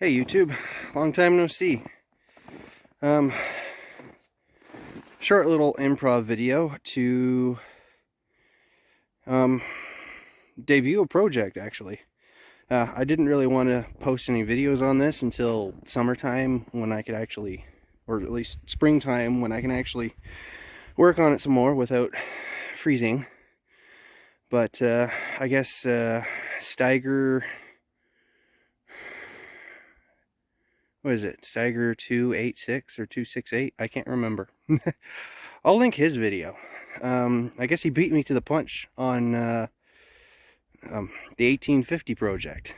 Hey YouTube, long time no see. Short little improv video to debut a project actually. I didn't really want to post any videos on this until summertime when I could actually, or at least springtime when I can actually work on it some more without freezing. But I guess Steiger, what is it? Steiger 286 or 268? I can't remember. I'll link his video. I guess he beat me to the punch on the 1850 project.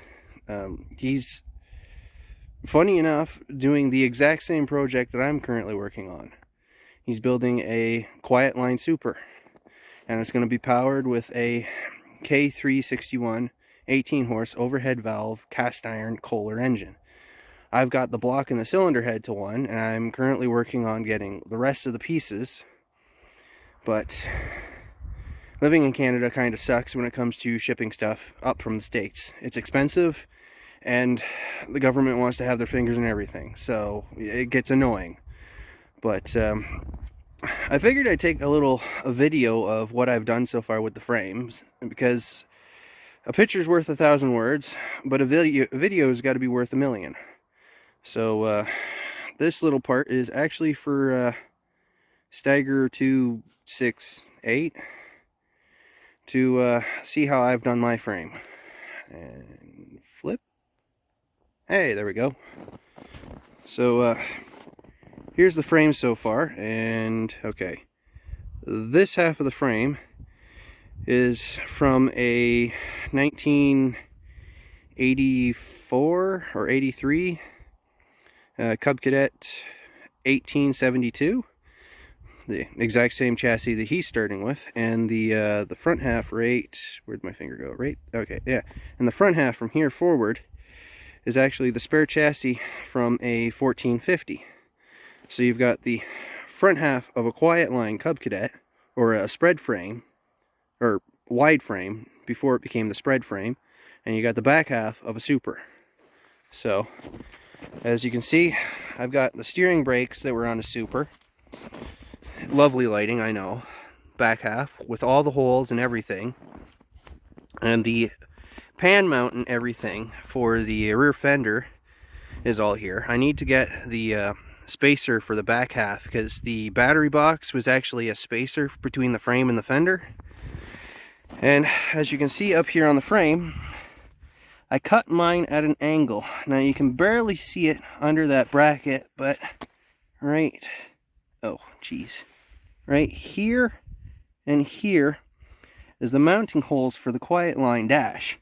He's, funny enough, doing the exact same project that I'm currently working on. He's building a quiet line super, and it's going to be powered with a K361 18 horse overhead valve cast iron Kohler engine. I've got the block and the cylinder head to one, and I'm currently working on getting the rest of the pieces. But living in Canada kind of sucks when it comes to shipping stuff up from the States. It's expensive, and the government wants to have their fingers in everything, so it gets annoying. But I figured I'd take a video of what I've done so far with the frames, because a picture's worth 1,000 words, but a video's got to be worth 1,000,000. So this little part is actually for Steiger 268 to see how I've done my frame. And flip. Hey, there we go. So here's the frame so far, and okay, this half of the frame is from a 1984 or 83 Cub Cadet 1872, the exact same chassis that he's starting with, and the front half where'd my finger go? Right, okay, yeah, and the front half from here forward is actually the spare chassis from a 1450. So you've got the front half of a quiet line Cub Cadet, or a spread frame, or wide frame before it became the spread frame, and you got the back half of a super. So as you can see, I've got the steering brakes that were on a super. Lovely lighting, I know. Back half with all the holes and everything. And the pan mount and everything for the rear fender is all here. I need to get the spacer for the back half, because the battery box was actually a spacer between the frame and the fender. And as you can see up here on the frame, I cut mine at an angle. Now you can barely see it under that bracket, but right here and here is the mounting holes for the quiet line dash.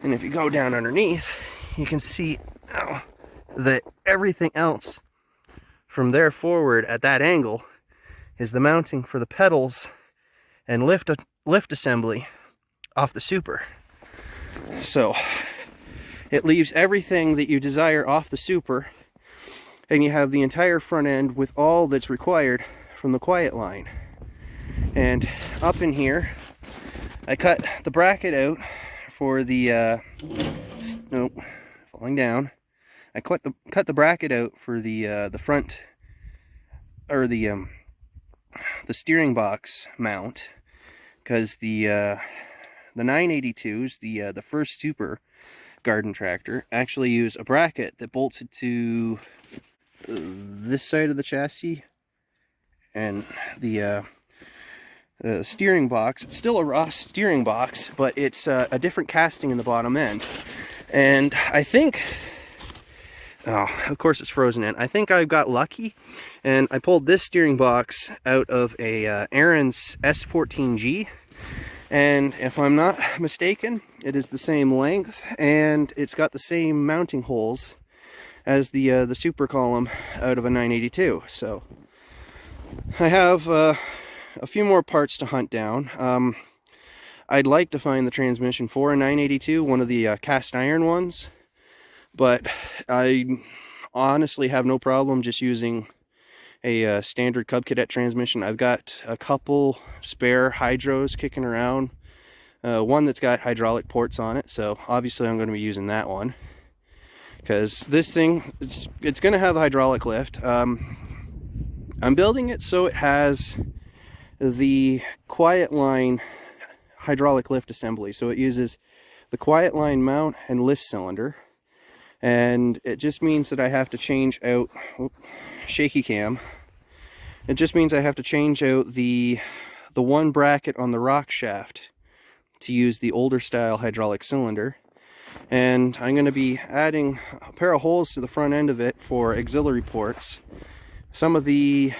And if you go down underneath, you can see that everything else from there forward at that angle is the mounting for the pedals and lift assembly off the super. So it leaves everything that you desire off the super, and you have the entire front end with all that's required from the quiet line. And up in here, I cut the bracket out for the nope, falling down. I cut the bracket out for the front, or the steering box mount, because the 982s, the first super garden tractor, actually use a bracket that bolted to this side of the chassis, and the steering box, it's still a Ross steering box, but it's a different casting in the bottom end. And I think, oh, of course it's frozen in. I think I got lucky, and I pulled this steering box out of a Aaron's S14G, and if I'm not mistaken, it is the same length, and it's got the same mounting holes as the super column out of a 982. So I have a few more parts to hunt down. I'd like to find the transmission for a 982, one of the cast iron ones, but I honestly have no problem just using a standard Cub Cadet transmission. I've got a couple spare hydros kicking around, one that's got hydraulic ports on it, so obviously I'm going to be using that one. because this thing, it's going to have a hydraulic lift. I'm building it so it has the quiet line hydraulic lift assembly, so it uses the quiet line mount and lift cylinder, and it just means that I have to change out, shaky cam, it just means I have to change out the one bracket on the rock shaft to use the older style hydraulic cylinder. And I'm going to be adding a pair of holes to the front end of it for auxiliary ports. Some of the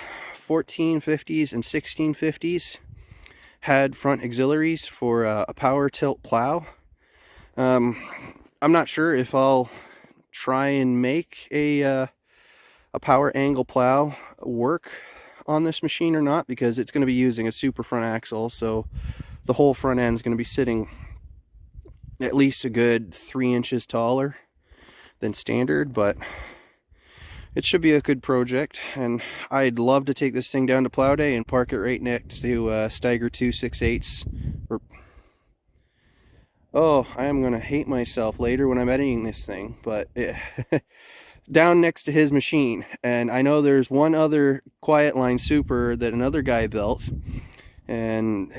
1450s and 1650s had front auxiliaries for a power tilt plow. I'm not sure if I'll try and make a power angle plow work on this machine or not, because it's going to be using a super front axle, so the whole front end is going to be sitting at least a good 3 inches taller than standard, but it should be a good project. And I'd love to take this thing down to plow day and park it right next to Steiger 268s. Oh, I am going to hate myself later when I'm editing this thing, but down next to his machine. And I know there's one other quiet line super that another guy built, and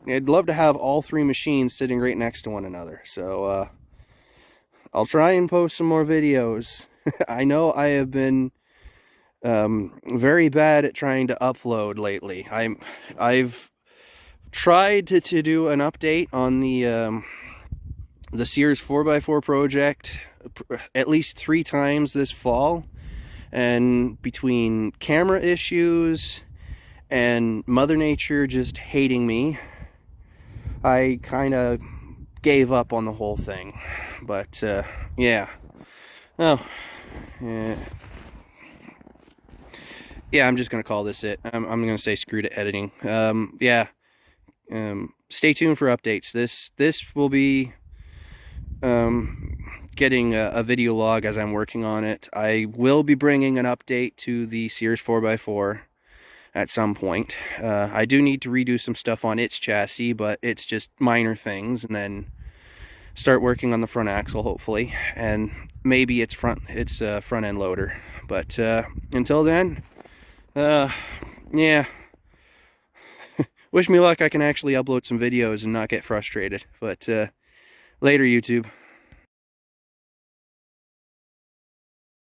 I'd love to have all 3 machines sitting right next to one another. So I'll try and post some more videos. I know I have been very bad at trying to upload lately. I've tried to do an update on the Sears 4x4 project at least 3 times this fall, and between camera issues and Mother Nature just hating me, I kind of gave up on the whole thing. But yeah, oh yeah, I'm just gonna call this it. I'm gonna say screw to editing. Yeah, stay tuned for updates. This will be getting a video log as I'm working on it. I will be bringing an update to the Sears 4x4 at some point. I do need to redo some stuff on its chassis, but it's just minor things, and then start working on the front axle hopefully, and maybe its front end loader. But until then, yeah, wish me luck. I can actually upload some videos and not get frustrated. But later, YouTube.